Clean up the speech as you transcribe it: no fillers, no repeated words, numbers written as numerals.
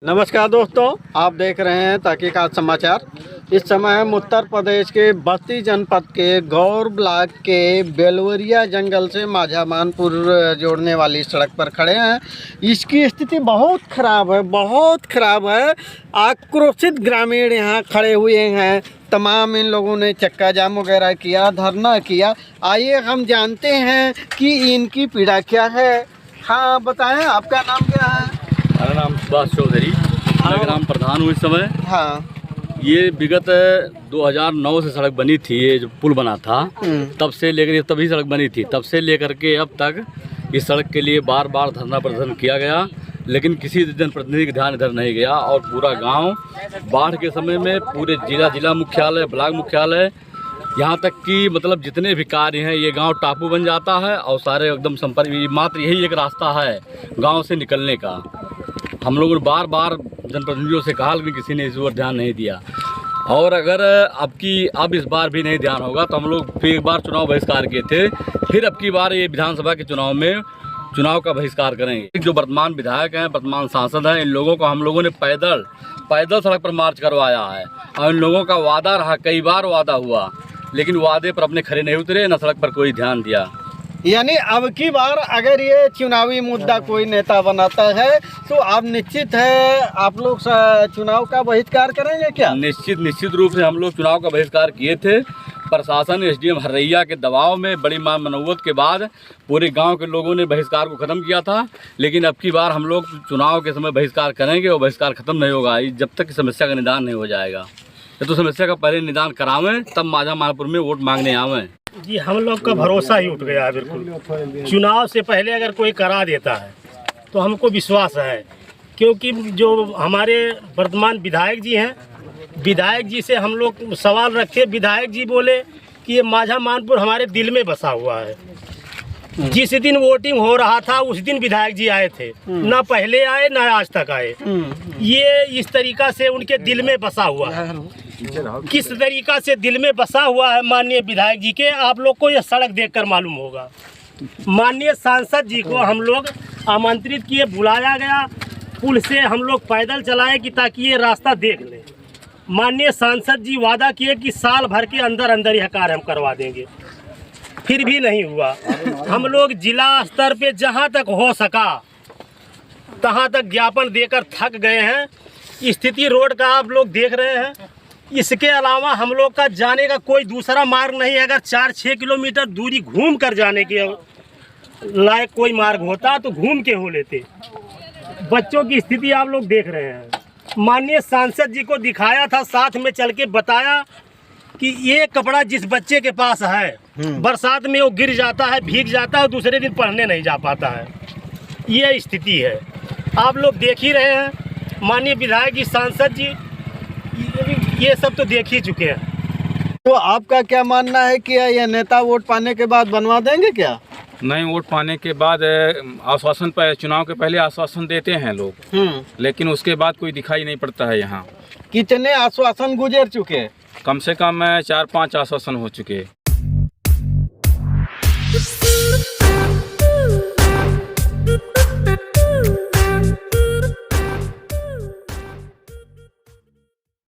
नमस्कार दोस्तों, आप देख रहे हैं तहकीकात समाचार। इस समय हम उत्तर प्रदेश के बस्ती जनपद के गौर ब्लॉक के बेलवरिया जंगल से माझा मानपुर जोड़ने वाली सड़क पर खड़े हैं। इसकी स्थिति बहुत ख़राब है। आक्रोशित ग्रामीण यहाँ खड़े हुए हैं। तमाम इन लोगों ने चक्का जाम वगैरह किया, धरना किया। आइए हम जानते हैं कि इनकी पीड़ा क्या है। हाँ बताएं, आपका नाम क्या है? मेरा नाम सुभाष चौधरी, मैं ग्राम प्रधान हूँ इस समय। हाँ, ये विगत 2009 से सड़क बनी थी, ये जो पुल बना था तब से लेकर, तभी सड़क बनी थी, तब से लेकर के अब तक इस सड़क के लिए बार बार धरना प्रदर्शन किया गया, लेकिन किसी जनप्रतिनिधि का ध्यान इधर नहीं गया। और पूरा गांव बाढ़ के समय में पूरे जिला मुख्यालय, ब्लॉक मुख्यालय, यहाँ तक कि मतलब जितने भी कार्य हैं, ये गांव टापू बन जाता है और सारे एकदम संपर्क, मात्र यही एक रास्ता है गांव से निकलने का। हम लोगों ने बार बार जनप्रतिनिधियों से कहा, लेकिन किसी ने इस ओर ध्यान नहीं दिया। और अगर अब इस बार भी नहीं ध्यान होगा तो हम लोग फिर एक बार चुनाव बहिष्कार किए थे, फिर अब की बार ये विधानसभा के चुनाव में चुनाव का बहिष्कार करेंगे। जो वर्तमान विधायक हैं, वर्तमान सांसद हैं, इन लोगों को हम लोगों ने पैदल सड़क पर मार्च करवाया है और इन लोगों का वादा रहा, कई बार वादा हुआ, लेकिन वादे पर अपने खरे नहीं उतरे, न सड़क पर कोई ध्यान दिया। यानी अब की बार अगर ये चुनावी मुद्दा कोई नेता बनाता है तो आप निश्चित है आप लोग चुनाव का बहिष्कार करेंगे क्या? निश्चित रूप से हम लोग चुनाव का बहिष्कार किए थे। प्रशासन एसडीएम हरैया के दबाव में, बड़ी मनौवत के बाद पूरे गांव के लोगों ने बहिष्कार को ख़त्म किया था, लेकिन अब की बार हम लोग चुनाव के समय बहिष्कार करेंगे और बहिष्कार ख़त्म नहीं होगा जब तक समस्या का निदान नहीं हो जाएगा। तो समस्या का पहले निदान करावें, तब माझा मानपुर में वोट मांगने आवें। जी, हम लोग का भरोसा ही उठ गया है बिल्कुल। चुनाव से पहले अगर कोई करा देता है तो हमको विश्वास है, क्योंकि जो हमारे वर्तमान विधायक जी हैं, विधायक जी से हम लोग सवाल रखे। विधायक जी बोले कि ये माझा मानपुर हमारे दिल में बसा हुआ है। जिस दिन वोटिंग हो रहा था उस दिन विधायक जी आए थे, ना पहले आए ना आज तक आए। ये इस तरीका से उनके दिल में बसा हुआ है। किस तरीका से दिल में बसा हुआ है माननीय विधायक जी के, आप लोग को यह सड़क देखकर मालूम होगा। माननीय सांसद जी को हम लोग आमंत्रित किए, बुलाया गया, पुल से हम लोग पैदल चलाए कि ताकि ये रास्ता देख लें। माननीय सांसद जी वादा किए कि साल भर के अंदर यह कार्य हम करवा देंगे, फिर भी नहीं हुआ। हम लोग जिला स्तर पे जहां तक हो सका तहां तक ज्ञापन देकर थक गए हैं। स्थिति रोड का आप लोग देख रहे हैं। इसके अलावा हम लोग का जाने का कोई दूसरा मार्ग नहीं है। अगर 4-6 किलोमीटर दूरी घूम कर जाने के लायक कोई मार्ग होता तो घूम के हो लेते। बच्चों की स्थिति आप लोग देख रहे हैं। माननीय सांसद जी को दिखाया था, साथ में चल के बताया कि ये कपड़ा जिस बच्चे के पास है, बरसात में वो गिर जाता है, भीग जाता है और दूसरे दिन पढ़ने नहीं जा पाता है। ये स्थिति है, आप लोग देख ही रहे हैं। माननीय विधायक जी, सांसद जी, ये सब तो देख ही चुके हैं। तो आपका क्या मानना है कि ये नेता वोट पाने के बाद बनवा देंगे क्या? नहीं, वोट पाने के बाद आश्वासन पर, चुनाव के पहले आश्वासन देते हैं लोग, लेकिन उसके बाद कोई दिखाई नहीं पड़ता है। यहाँ कितने आश्वासन गुजर चुके? कम से कम 4-5 आश्वासन हो चुके।